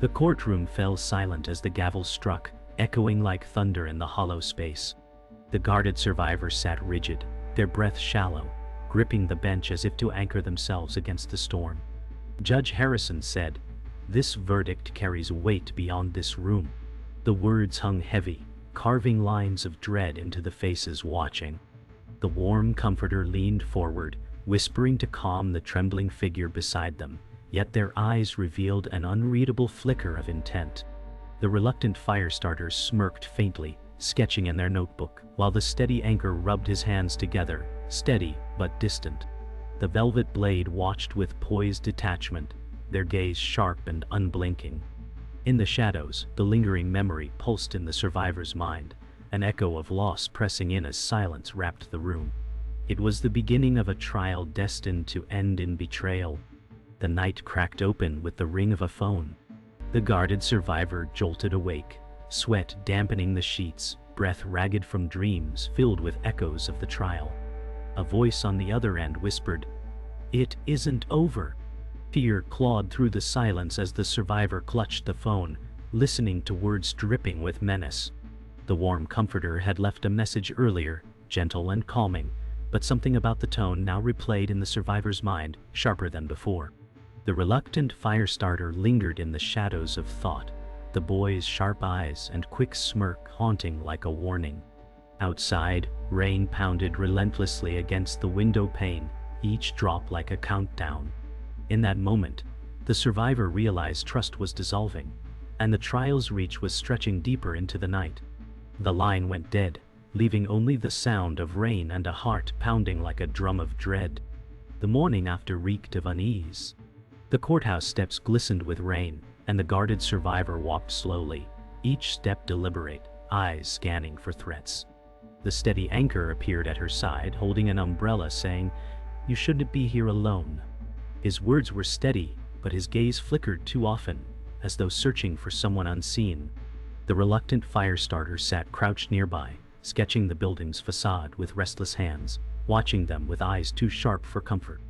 The courtroom fell silent as the gavel struck, echoing like thunder in the hollow space. The guarded survivors sat rigid, their breath shallow, gripping the bench as if to anchor themselves against the storm. Judge Harrison said, "This verdict carries weight beyond this room." The words hung heavy, carving lines of dread into the faces watching. The warm comforter leaned forward, whispering to calm the trembling figure beside them, yet their eyes revealed an unreadable flicker of intent. The reluctant fire-starters smirked faintly, sketching in their notebook, while the steady anchor rubbed his hands together, steady but distant. The velvet blade watched with poised detachment, their gaze sharp and unblinking. In the shadows, the lingering memory pulsed in the survivor's mind, an echo of loss pressing in as silence wrapped the room. It was the beginning of a trial destined to end in betrayal. The night cracked open with the ring of a phone. The guarded survivor jolted awake, sweat dampening the sheets, breath ragged from dreams filled with echoes of the trial. A voice on the other end whispered, "It isn't over." Fear clawed through the silence as the survivor clutched the phone, listening to words dripping with menace. The warm comforter had left a message earlier, gentle and calming, but something about the tone now replayed in the survivor's mind, sharper than before. The reluctant fire-starter lingered in the shadows of thought, the boy's sharp eyes and quick smirk haunting like a warning. Outside, rain pounded relentlessly against the window pane, each drop like a countdown. In that moment, the survivor realized trust was dissolving, and the trial's reach was stretching deeper into the night. The line went dead, leaving only the sound of rain and a heart pounding like a drum of dread. The morning after reeked of unease. The courthouse steps glistened with rain, and the guarded survivor walked slowly, each step deliberate, eyes scanning for threats. The steady anchor appeared at her side, holding an umbrella, saying, "You shouldn't be here alone." His words were steady, but his gaze flickered too often, as though searching for someone unseen. The reluctant fire-starter sat crouched nearby, sketching the building's facade with restless hands, watching them with eyes too sharp for comfort.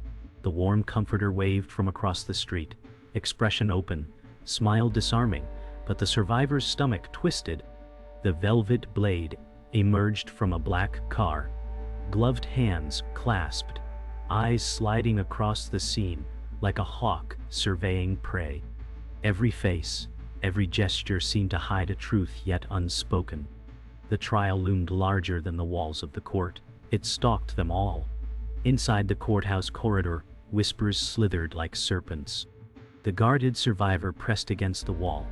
The warm comforter waved from across the street, expression open, smile disarming, but the survivor's stomach twisted. The velvet blade emerged from a black car, gloved hands clasped, eyes sliding across the scene like a hawk surveying prey. Every face, every gesture seemed to hide a truth yet unspoken. The trial loomed larger than the walls of the court. It stalked them all. Inside the courthouse corridor, whispers slithered like serpents. The guarded survivor pressed against the wall,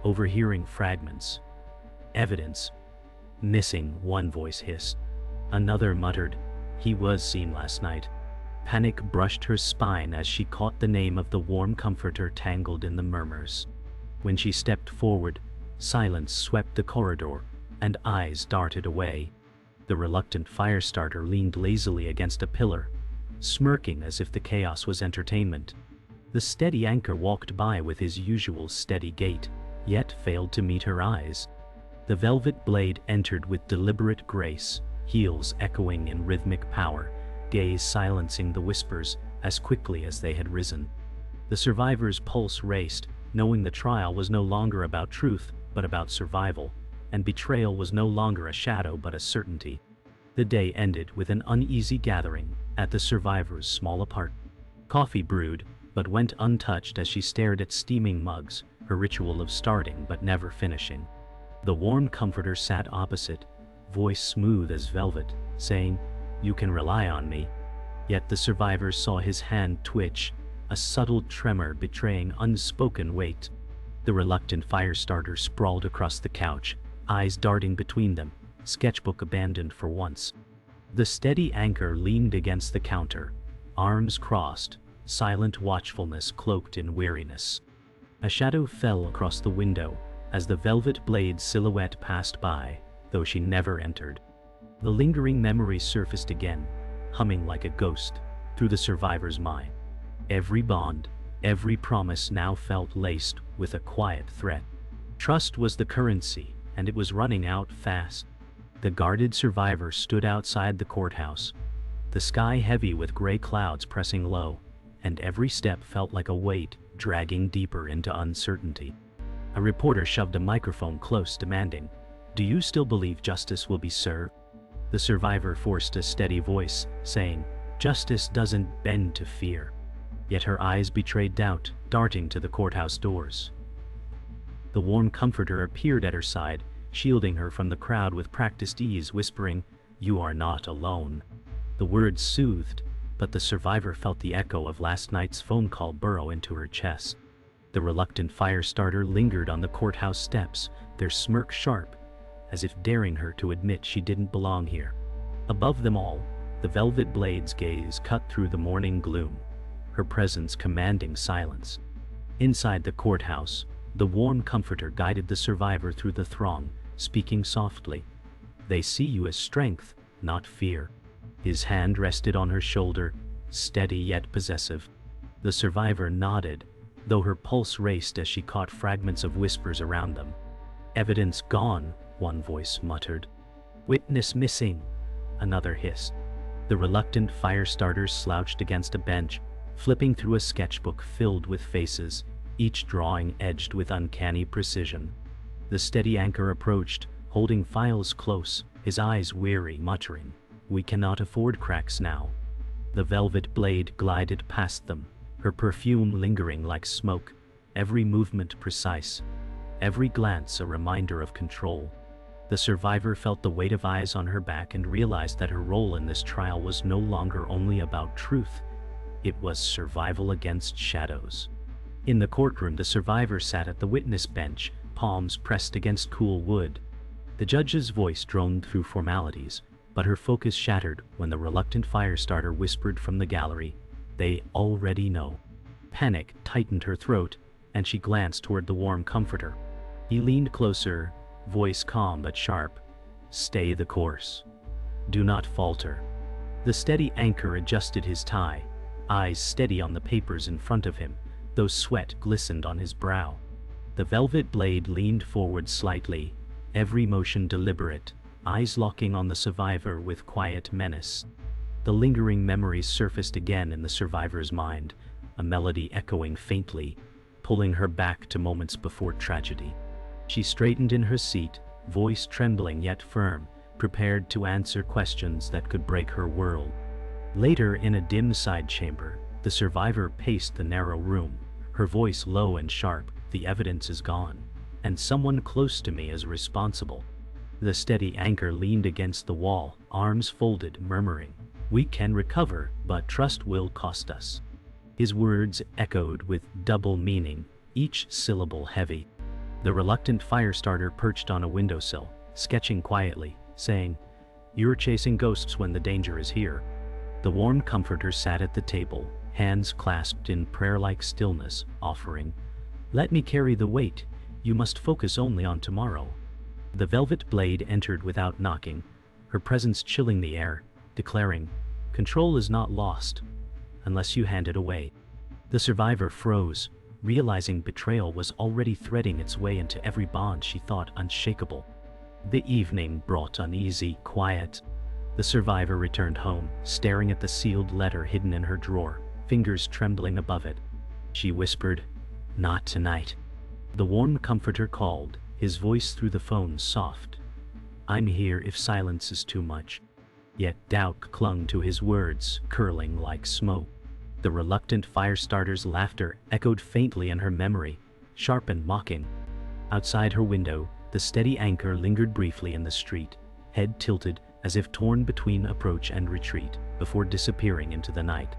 overhearing fragments. "Evidence. Missing," one voice hissed. Another muttered, "He was seen last night." Panic brushed her spine as she caught the name of the warm comforter tangled in the murmurs. When she stepped forward, silence swept the corridor, and eyes darted away. The reluctant fire-starter leaned lazily against a pillar, smirking as if the chaos was entertainment. The steady anchor walked by with his usual steady gait, yet failed to meet her eyes. The velvet blade entered with deliberate grace, heels echoing in rhythmic power, gaze silencing the whispers as quickly as they had risen. The survivor's pulse raced, knowing the trial was no longer about truth, but about survival, and betrayal was no longer a shadow but a certainty. The day ended with an uneasy gathering at the survivor's small apartment. Coffee brewed, but went untouched as she stared at steaming mugs, her ritual of starting but never finishing. The warm comforter sat opposite, voice smooth as velvet, saying, "You can rely on me." Yet the survivor saw his hand twitch, a subtle tremor betraying unspoken weight. The reluctant fire-starter sprawled across the couch, eyes darting between them, sketchbook abandoned for once. The steady anchor leaned against the counter, arms crossed, silent watchfulness cloaked in weariness. A shadow fell across the window as the velvet blade's silhouette passed by, though she never entered. The lingering memory surfaced again, humming like a ghost, through the survivor's mind. Every bond, every promise now felt laced with a quiet threat. Trust was the currency, and it was running out fast. The guarded survivor stood outside the courthouse, the sky heavy with gray clouds pressing low, and every step felt like a weight dragging deeper into uncertainty. A reporter shoved a microphone close, demanding, "Do you still believe justice will be served?" The survivor forced a steady voice, saying, "Justice doesn't bend to fear." Yet her eyes betrayed doubt, darting to the courthouse doors. The warm comforter appeared at her side, shielding her from the crowd with practiced ease, whispering, "You are not alone." The words soothed, but the survivor felt the echo of last night's phone call burrow into her chest. The reluctant fire starter lingered on the courthouse steps, their smirk sharp, as if daring her to admit she didn't belong here. Above them all, the velvet blade's gaze cut through the morning gloom, her presence commanding silence. Inside the courthouse, the warm comforter guided the survivor through the throng, speaking softly. "They see you as strength, not fear." His hand rested on her shoulder, steady yet possessive. The survivor nodded, though her pulse raced as she caught fragments of whispers around them. "Evidence gone," one voice muttered. "Witness missing," another hissed. The reluctant fire starter slouched against a bench, flipping through a sketchbook filled with faces, each drawing edged with uncanny precision. The steady anchor approached, holding files close, his eyes weary, muttering, "We cannot afford cracks now." The velvet blade glided past them, her perfume lingering like smoke, every movement precise, every glance a reminder of control. The survivor felt the weight of eyes on her back and realized that her role in this trial was no longer only about truth, it was survival against shadows. In the courtroom, the survivor sat at the witness bench, palms pressed against cool wood. The judge's voice droned through formalities, but her focus shattered when the reluctant fire starter whispered from the gallery, "They already know." Panic tightened her throat, and she glanced toward the warm comforter. He leaned closer, voice calm but sharp, "Stay the course. Do not falter." The steady anchor adjusted his tie, eyes steady on the papers in front of him, though sweat glistened on his brow. The velvet blade leaned forward slightly, every motion deliberate, eyes locking on the survivor with quiet menace. The lingering memories surfaced again in the survivor's mind, a melody echoing faintly, pulling her back to moments before tragedy. She straightened in her seat, voice trembling yet firm, prepared to answer questions that could break her world. Later, in a dim side chamber, the survivor paced the narrow room, her voice low and sharp, "The evidence is gone, and someone close to me is responsible." The steady anchor leaned against the wall, arms folded, murmuring, "We can recover, but trust will cost us." His words echoed with double meaning, each syllable heavy. The reluctant fire starter perched on a windowsill, sketching quietly, saying, "You're chasing ghosts when the danger is here." The warm comforter sat at the table, hands clasped in prayer-like stillness, offering, "Let me carry the weight. You must focus only on tomorrow." The velvet blade entered without knocking, her presence chilling the air, declaring, "Control is not lost, unless you hand it away." The survivor froze, realizing betrayal was already threading its way into every bond she thought unshakable. The evening brought uneasy quiet. The survivor returned home, staring at the sealed letter hidden in her drawer, fingers trembling above it. She whispered, "Not tonight." The warm comforter called, his voice through the phone soft. "I'm here if silence is too much." Yet doubt clung to his words, curling like smoke. The reluctant fire starter's laughter echoed faintly in her memory, sharp and mocking. Outside her window, the steady anchor lingered briefly in the street, head tilted as if torn between approach and retreat, before disappearing into the night.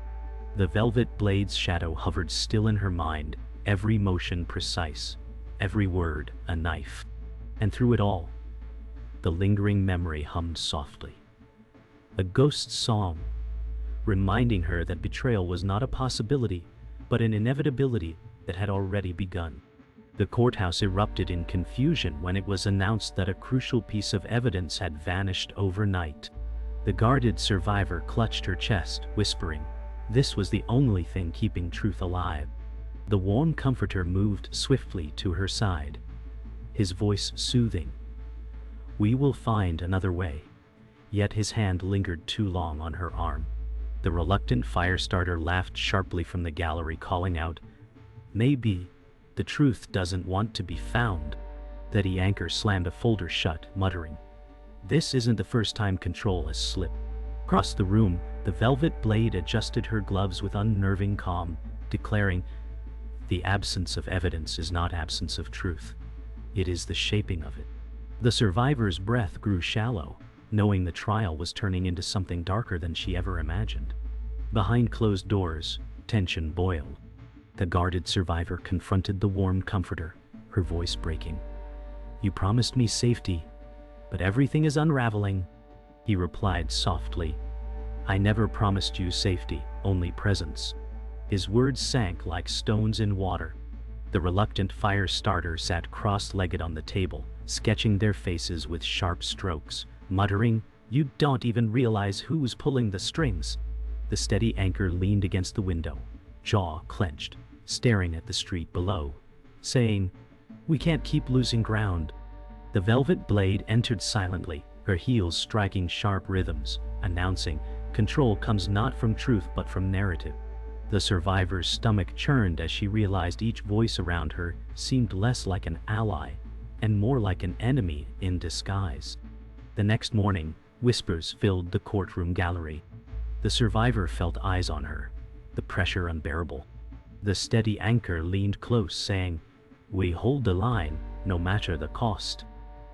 The velvet blade's shadow hovered still in her mind, every motion precise, every word a knife. And through it all, the lingering memory hummed softly. A ghost song, reminding her that betrayal was not a possibility, but an inevitability that had already begun. The courthouse erupted in confusion when it was announced that a crucial piece of evidence had vanished overnight. The guarded survivor clutched her chest, whispering, this was the only thing keeping truth alive. The warm comforter moved swiftly to her side, his voice soothing. "We will find another way." Yet his hand lingered too long on her arm. The reluctant fire starter laughed sharply from the gallery, calling out, "Maybe, The truth doesn't want to be found. Steady Anchor slammed a folder shut, muttering, "This isn't the first time control has slipped." Across the room, the velvet blade adjusted her gloves with unnerving calm, declaring, "The absence of evidence is not absence of truth. It is the shaping of it." The survivor's breath grew shallow, knowing the trial was turning into something darker than she ever imagined. Behind closed doors, tension boiled. The guarded survivor confronted the warm comforter, her voice breaking. "You promised me safety, but everything is unraveling." He replied softly, "I never promised you safety, only presence." His words sank like stones in water. The reluctant fire starter sat cross-legged on the table, sketching their faces with sharp strokes, muttering, "You don't even realize who's pulling the strings." The steady anchor leaned against the window, jaw clenched, staring at the street below, saying, "We can't keep losing ground." The velvet blade entered silently, her heels striking sharp rhythms, announcing, "Control comes not from truth but from narrative." The survivor's stomach churned as she realized each voice around her seemed less like an ally and more like an enemy in disguise. The next morning, whispers filled the courtroom gallery. The survivor felt eyes on her, the pressure unbearable. The steady anchor leaned close, saying, "We hold the line, no matter the cost."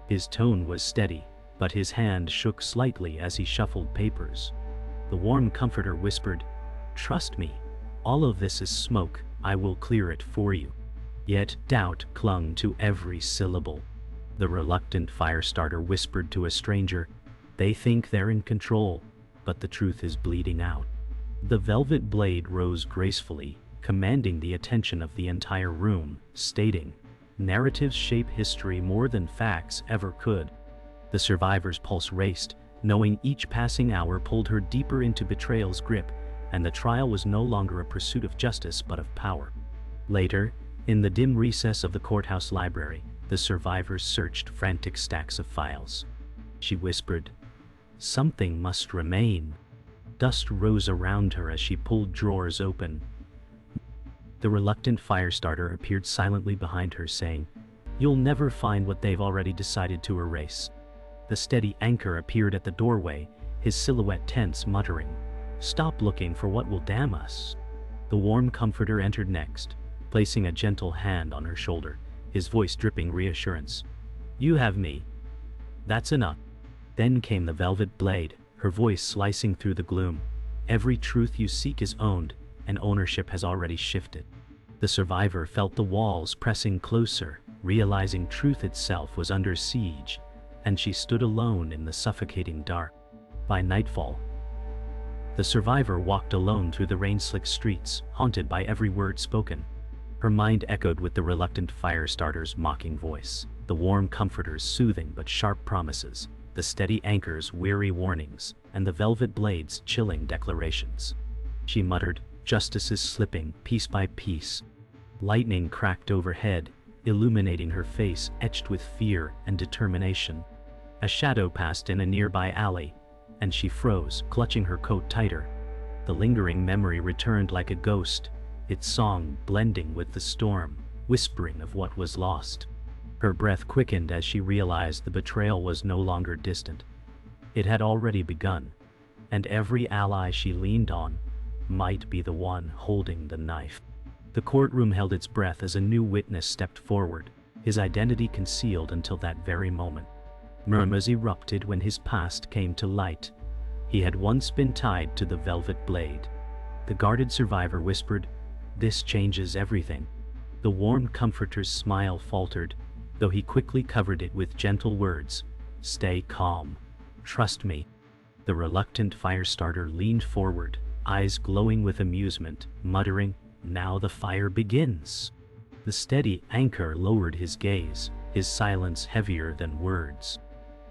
His tone was steady, but his hand shook slightly as he shuffled papers. The warm comforter whispered, "Trust me, all of this is smoke, I will clear it for you." Yet doubt clung to every syllable. The reluctant firestarter whispered to a stranger, "They think they're in control, but the truth is bleeding out." The velvet blade rose gracefully, commanding the attention of the entire room, stating, "Narratives shape history more than facts ever could." The survivor's pulse raced, knowing each passing hour pulled her deeper into betrayal's grip, and the trial was no longer a pursuit of justice but of power. Later, in the dim recess of the courthouse library, the survivor searched frantic stacks of files. She whispered, "Something must remain." Dust rose around her as she pulled drawers open. The reluctant firestarter appeared silently behind her, saying, "You'll never find what they've already decided to erase." The steady anchor appeared at the doorway, his silhouette tense, muttering, "Stop looking for what will damn us." The warm comforter entered next, placing a gentle hand on her shoulder, his voice dripping reassurance. "You have me. That's enough." Then came the velvet blade, her voice slicing through the gloom. "Every truth you seek is owned, and ownership has already shifted." The survivor felt the walls pressing closer, realizing truth itself was under siege, and she stood alone in the suffocating dark. By nightfall, the survivor walked alone through the rain-slicked streets, haunted by every word spoken. Her mind echoed with the reluctant firestarter's mocking voice, the warm comforter's soothing but sharp promises, the steady anchor's weary warnings, and the velvet blade's chilling declarations. She muttered, "Justice is slipping, piece by piece." Lightning cracked overhead, illuminating her face etched with fear and determination. A shadow passed in a nearby alley, and she froze, clutching her coat tighter. The lingering memory returned like a ghost, its song blending with the storm, whispering of what was lost. Her breath quickened as she realized the betrayal was no longer distant. It had already begun, and every ally she leaned on might be the one holding the knife. The courtroom held its breath as a new witness stepped forward, his identity concealed until that very moment. Murmurs erupted when his past came to light. He had once been tied to the velvet blade. The guarded survivor whispered, "This changes everything." The warm comforter's smile faltered, though he quickly covered it with gentle words, "Stay calm. Trust me." The reluctant firestarter leaned forward, eyes glowing with amusement, muttering, "Now the fire begins." The steady anchor lowered his gaze, his silence heavier than words.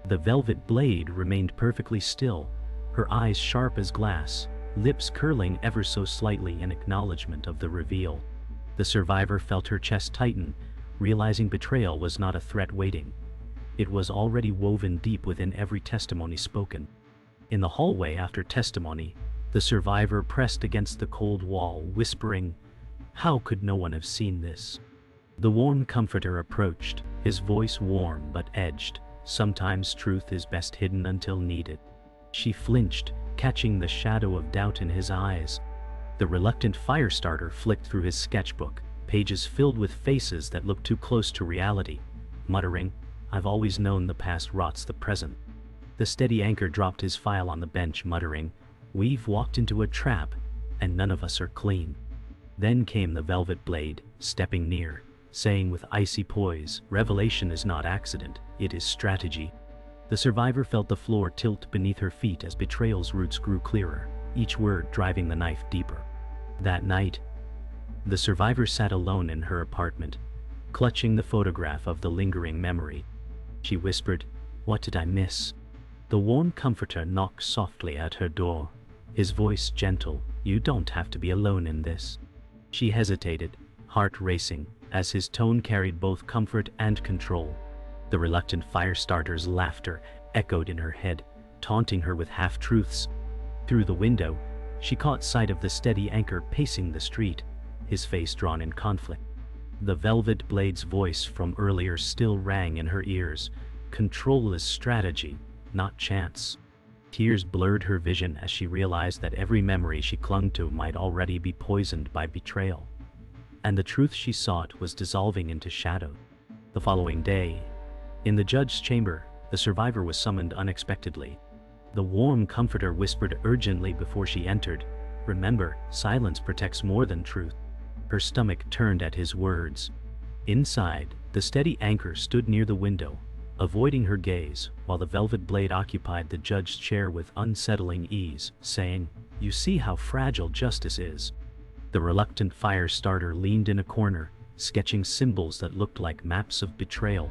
The velvet blade remained perfectly still, her eyes sharp as glass, lips curling ever so slightly in acknowledgement of the reveal. The survivor felt her chest tighten, realizing betrayal was not a threat waiting. It was already woven deep within every testimony spoken. In the hallway after testimony, the survivor pressed against the cold wall, whispering, "How could no one have seen this?" The warm comforter approached, his voice warm but edged. Sometimes truth is best hidden until needed. She flinched, catching the shadow of doubt in his eyes. The reluctant fire starter flicked through his sketchbook, pages filled with faces that looked too close to reality, muttering, "I've always known the past rots the present." The steady anchor dropped his file on the bench, muttering, "We've walked into a trap, and none of us are clean." Then came the velvet blade, stepping near, saying with icy poise, "Revelation is not accident, it is strategy." The survivor felt the floor tilt beneath her feet as betrayal's roots grew clearer, each word driving the knife deeper. That night, the survivor sat alone in her apartment, clutching the photograph of the lingering memory. She whispered, "What did I miss?" The warm comforter knocked softly at her door, his voice gentle, "You don't have to be alone in this." She hesitated, heart racing, as his tone carried both comfort and control. The reluctant fire starter's laughter echoed in her head, taunting her with half-truths. Through the window, she caught sight of the steady anchor pacing the street, his face drawn in conflict. The velvet blade's voice from earlier still rang in her ears. Control is strategy, not chance. Tears blurred her vision as she realized that every memory she clung to might already be poisoned by betrayal. And the truth she sought was dissolving into shadow. The following day, in the judge's chamber, the survivor was summoned unexpectedly. The warm comforter whispered urgently before she entered, "Remember, silence protects more than truth." Her stomach turned at his words. Inside, the steady anchor stood near the window, avoiding her gaze, while the velvet blade occupied the judge's chair with unsettling ease, saying, "You see how fragile justice is." The reluctant fire starter leaned in a corner, sketching symbols that looked like maps of betrayal.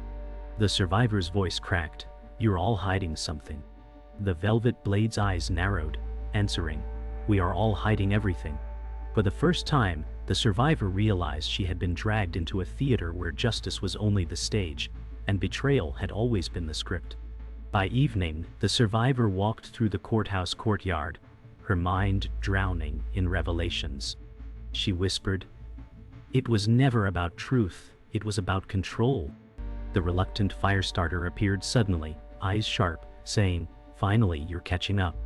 The survivor's voice cracked, "You're all hiding something." The velvet blade's eyes narrowed, answering, "We are all hiding everything." For the first time, the survivor realized she had been dragged into a theater where justice was only the stage, and betrayal had always been the script. By evening, the survivor walked through the courthouse courtyard, her mind drowning in revelations. She whispered, "It was never about truth, it was about control." The reluctant fire starter appeared suddenly, eyes sharp, saying, "Finally, you're catching up."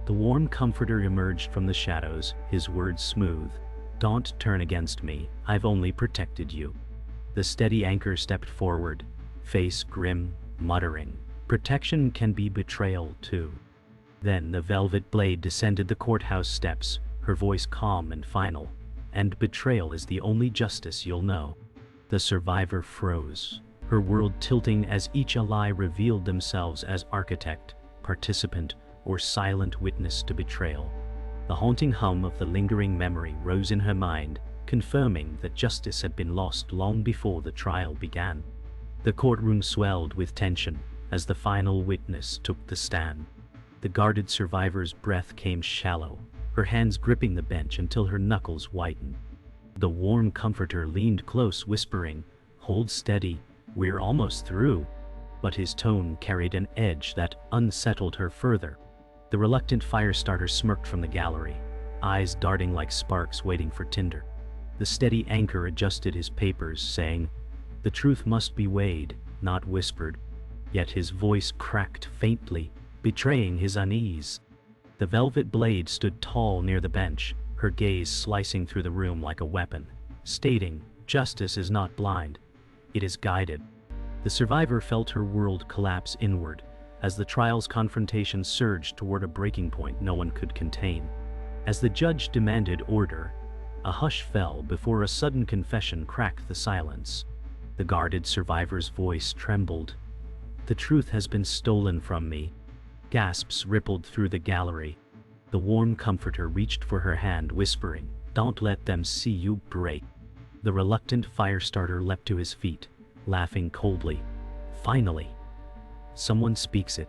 The warm comforter emerged from the shadows, his words smooth, "Don't turn against me, I've only protected you." The steady anchor stepped forward, face grim, muttering, "Protection can be betrayal too." Then the velvet blade descended the courthouse steps, her voice calm and final, "And betrayal is the only justice you'll know." The survivor froze, her world tilting as each ally revealed themselves as architect, participant, or silent witness to betrayal. The haunting hum of the lingering memory rose in her mind, confirming that justice had been lost long before the trial began. The courtroom swelled with tension as the final witness took the stand. The guarded survivor's breath came shallow, her hands gripping the bench until her knuckles whitened. The warm comforter leaned close, whispering, "Hold steady, we're almost through." But his tone carried an edge that unsettled her further. The reluctant fire starter smirked from the gallery, eyes darting like sparks waiting for tinder. The steady anchor adjusted his papers, saying, "The truth must be weighed, not whispered." Yet his voice cracked faintly, betraying his unease. The velvet blade stood tall near the bench, her gaze slicing through the room like a weapon, stating, "Justice is not blind, it is guided." The survivor felt her world collapse inward, as the trial's confrontation surged toward a breaking point no one could contain. As the judge demanded order, a hush fell before a sudden confession cracked the silence. The guarded survivor's voice trembled. "The truth has been stolen from me." Gasps rippled through the gallery. The warm comforter reached for her hand, whispering, "Don't let them see you break." The reluctant fire starter leapt to his feet, laughing coldly. "Finally, someone speaks it."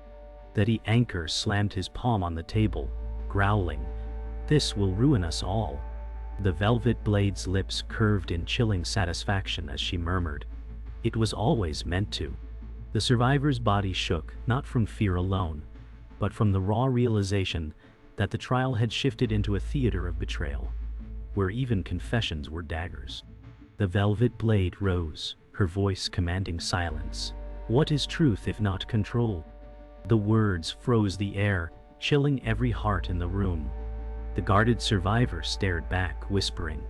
The anchor slammed his palm on the table, growling, "This will ruin us all." The velvet blade's lips curved in chilling satisfaction as she murmured, "It was always meant to." The survivor's body shook, not from fear alone, but from the raw realization that the trial had shifted into a theater of betrayal, where even confessions were daggers. The velvet blade rose, her voice commanding silence. What is truth if not control? The words froze the air, chilling every heart in the room. The guarded survivor stared back, whispering,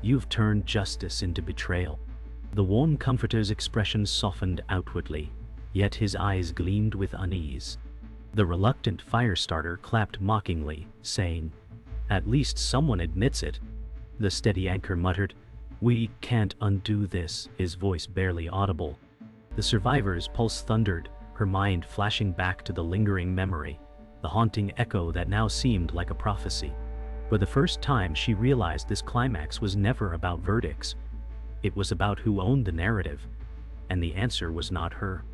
"You've turned justice into betrayal." The warm comforter's expression softened outwardly, yet his eyes gleamed with unease. The reluctant firestarter clapped mockingly, saying, "At least someone admits it." The steady anchor muttered, "We can't undo this," his voice barely audible. The survivor's pulse thundered, her mind flashing back to the lingering memory, the haunting echo that now seemed like a prophecy. For the first time she realized this climax was never about verdicts. It was about who owned the narrative, and the answer was not her.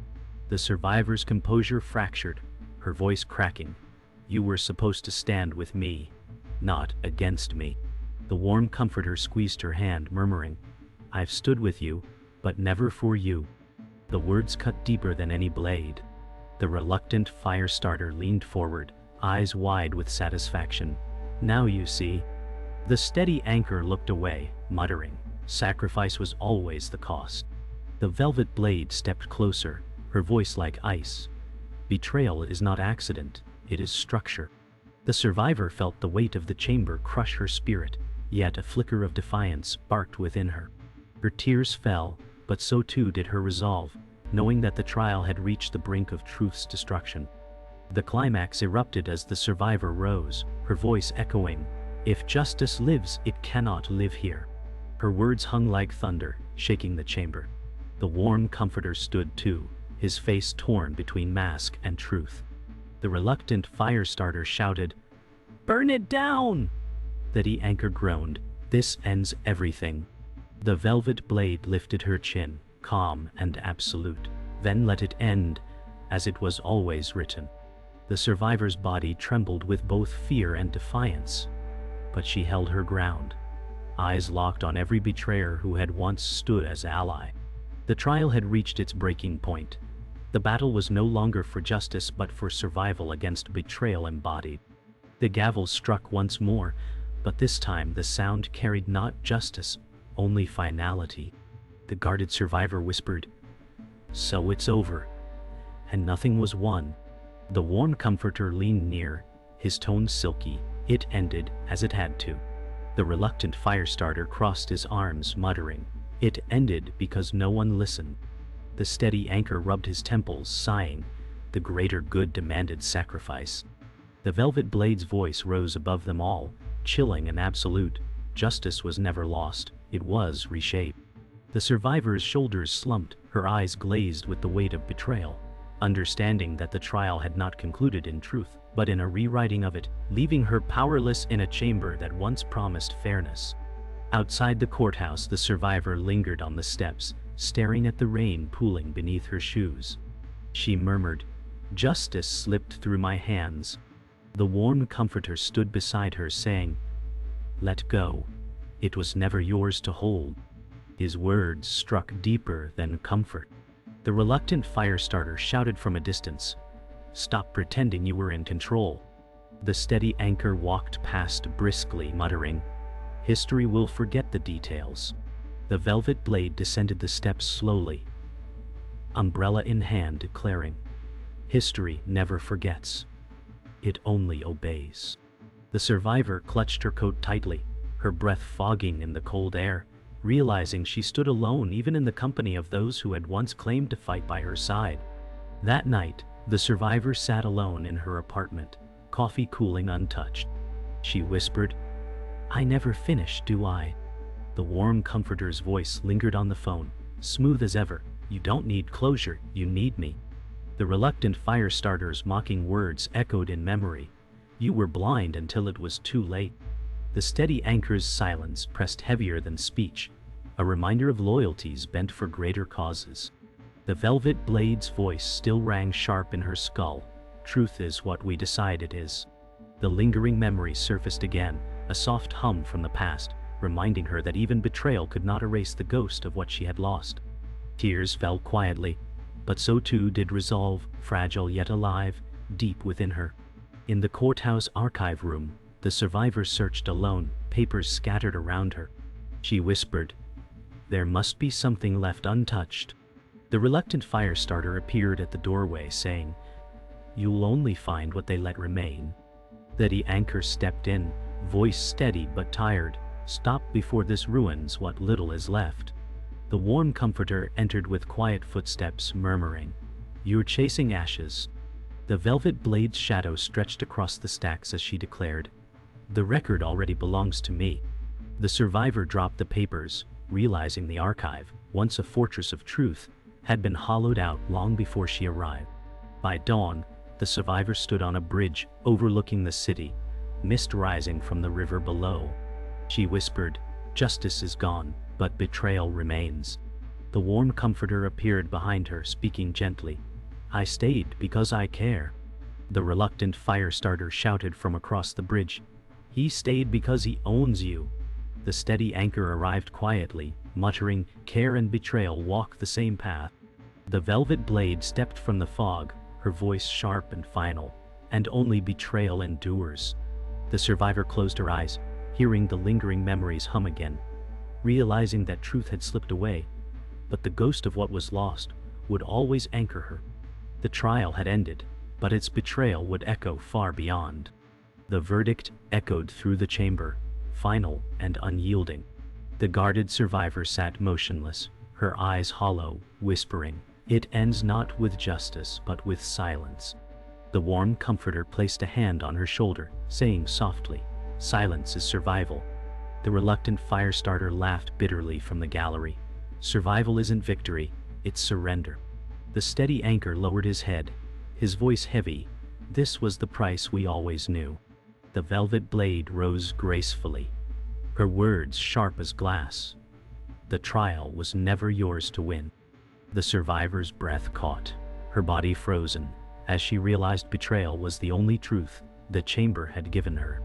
The survivor's composure fractured, her voice cracking. "You were supposed to stand with me, not against me." The warm comforter squeezed her hand, murmuring, "I've stood with you, but never for you." The words cut deeper than any blade. The reluctant firestarter leaned forward, eyes wide with satisfaction. "Now you see." The steady anchor looked away, muttering, "Sacrifice was always the cost." The velvet blade stepped closer, her voice like ice. "Betrayal is not accident, it is structure." The survivor felt the weight of the chamber crush her spirit, yet a flicker of defiance sparked within her. Her tears fell, but so too did her resolve, knowing that the trial had reached the brink of truth's destruction. The climax erupted as the survivor rose, her voice echoing, "If justice lives, it cannot live here." Her words hung like thunder, shaking the chamber. The warm comforter stood too, his face torn between mask and truth. The reluctant firestarter shouted, "Burn it down!" The anchor groaned, "This ends everything." The velvet blade lifted her chin, calm and absolute, then let it end, as it was always written. The survivor's body trembled with both fear and defiance, but she held her ground, eyes locked on every betrayer who had once stood as ally. The trial had reached its breaking point. The battle was no longer for justice but for survival against betrayal embodied. The gavel struck once more, but this time the sound carried not justice, only finality. The guarded survivor whispered, "So it's over," and nothing was won. The warm comforter leaned near, his tone silky. "It ended as it had to." The reluctant firestarter crossed his arms, muttering, "It ended because no one listened." The steady anchor rubbed his temples, sighing, "The greater good demanded sacrifice." The velvet blade's voice rose above them all, chilling and absolute. Justice was never lost, it was reshaped. The survivor's shoulders slumped, her eyes glazed with the weight of betrayal, understanding that the trial had not concluded in truth, but in a rewriting of it, leaving her powerless in a chamber that once promised fairness. Outside the courthouse, the survivor lingered on the steps, staring at the rain pooling beneath her shoes. She murmured, "Justice slipped through my hands." The warm comforter stood beside her, saying, "Let go. It was never yours to hold." His words struck deeper than comfort. The reluctant firestarter shouted from a distance, "Stop pretending you were in control." The steady anchor walked past briskly, muttering, "History will forget the details." The velvet blade descended the steps slowly, umbrella in hand, declaring, "History never forgets. It only obeys." The survivor clutched her coat tightly, her breath fogging in the cold air, realizing she stood alone even in the company of those who had once claimed to fight by her side. That night, the survivor sat alone in her apartment, coffee cooling untouched. She whispered, "I never finished, do I?" The warm comforter's voice lingered on the phone, smooth as ever, "You don't need closure, you need me." The reluctant firestarter's mocking words echoed in memory, "You were blind until it was too late." The steady anchor's silence pressed heavier than speech, a reminder of loyalties bent for greater causes. The velvet blade's voice still rang sharp in her skull, "Truth is what we decide it is." The lingering memory surfaced again, a soft hum from the past, reminding her that even betrayal could not erase the ghost of what she had lost. Tears fell quietly, but so too did resolve, fragile yet alive, deep within her. In the courthouse archive room, the survivor searched alone, papers scattered around her. She whispered, There must be something left untouched. The reluctant fire starter appeared at the doorway, saying, "You'll only find what they let remain." The anchor stepped in, voice steady but tired. "Stop before this ruins what little is left." The warm comforter entered with quiet footsteps, murmuring, "You're chasing ashes." The velvet blade's shadow stretched across the stacks as she declared, "The record already belongs to me." The survivor dropped the papers, realizing the archive, once a fortress of truth, had been hollowed out long before she arrived. By dawn, the survivor stood on a bridge overlooking the city, mist rising from the river below. She whispered, "Justice is gone, but betrayal remains." The warm comforter appeared behind her, speaking gently, "I stayed because I care." The reluctant fire starter shouted from across the bridge, "He stayed because he owns you." The steady anchor arrived quietly, muttering, "Care and betrayal walk the same path." The velvet blade stepped from the fog, her voice sharp and final, "And only betrayal endures." The survivor closed her eyes, hearing the lingering memories hum again, realizing that truth had slipped away, but the ghost of what was lost would always anchor her. The trial had ended, but its betrayal would echo far beyond. The verdict echoed through the chamber, final and unyielding. The guarded survivor sat motionless, her eyes hollow, whispering, "It ends not with justice but with silence." The warm comforter placed a hand on her shoulder, saying softly, "Silence is survival." The reluctant fire starter laughed bitterly from the gallery. "Survival isn't victory, it's surrender." The steady anchor lowered his head, his voice heavy. "This was the price we always knew." The velvet blade rose gracefully, her words sharp as glass. "The trial was never yours to win." The survivor's breath caught, her body frozen, as she realized betrayal was the only truth the chamber had given her.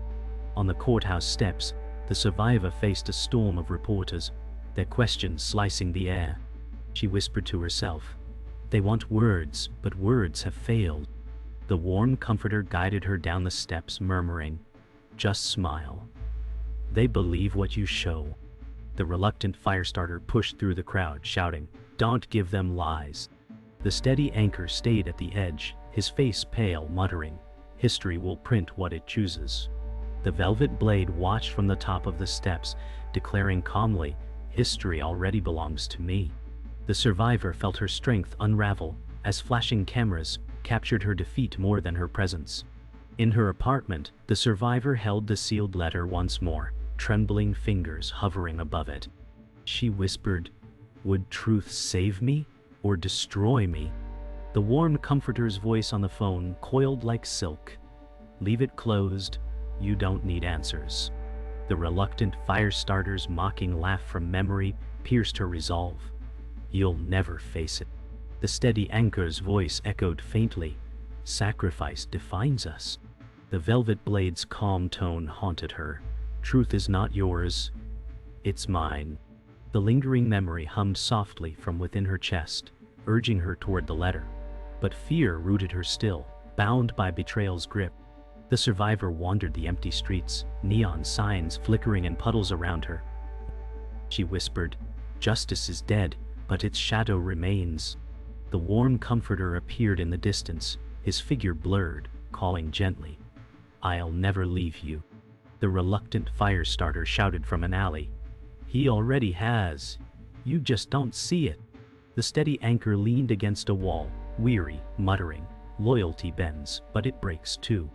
On the courthouse steps, the survivor faced a storm of reporters, their questions slicing the air. She whispered to herself, "They want words, but words have failed." The warm comforter guided her down the steps, murmuring, "Just smile. They believe what you show." The reluctant fire starter pushed through the crowd, shouting, "Don't give them lies." The steady anchor stayed at the edge, his face pale, muttering, "History will print what it chooses." The velvet blade watched from the top of the steps, declaring calmly, "History already belongs to me." The survivor felt her strength unravel, as flashing cameras captured her defeat more than her presence. In her apartment, the survivor held the sealed letter once more, trembling fingers hovering above it. She whispered, "Would truth save me, or destroy me?" The warm comforter's voice on the phone coiled like silk, "Leave it closed, you don't need answers." The reluctant fire starter's mocking laugh from memory pierced her resolve. "You'll never face it." The steady anchor's voice echoed faintly, "Sacrifice defines us." The velvet blade's calm tone haunted her, "Truth is not yours, it's mine." The lingering memory hummed softly from within her chest, urging her toward the letter. But fear rooted her still, bound by betrayal's grip. The survivor wandered the empty streets, neon signs flickering in puddles around her. She whispered, "Justice is dead, but its shadow remains." The warm comforter appeared in the distance, his figure blurred, calling gently, "I'll never leave you." The reluctant fire starter shouted from an alley, "He already has. You just don't see it." The steady anchor leaned against a wall, weary, muttering, "Loyalty bends, but it breaks too."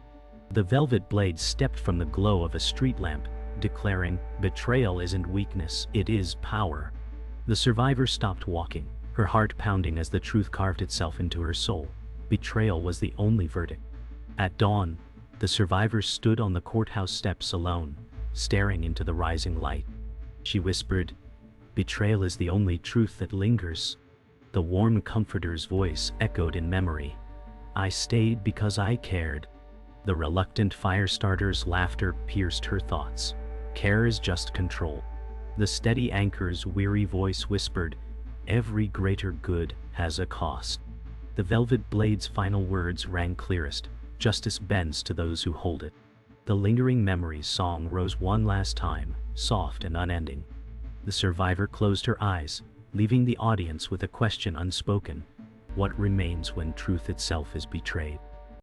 The velvet blade stepped from the glow of a street lamp, declaring, "Betrayal isn't weakness, it is power." The survivor stopped walking, her heart pounding as the truth carved itself into her soul. Betrayal was the only verdict. At dawn, the survivor stood on the courthouse steps alone, staring into the rising light. She whispered, "Betrayal is the only truth that lingers." The warm comforter's voice echoed in memory, "I stayed because I cared." The reluctant fire starter's laughter pierced her thoughts. "Care is just control." The steady anchor's weary voice whispered, "Every greater good has a cost." The velvet blade's final words rang clearest, "Justice bends to those who hold it." The lingering memory's song rose one last time, soft and unending. The survivor closed her eyes, leaving the audience with a question unspoken: what remains when truth itself is betrayed?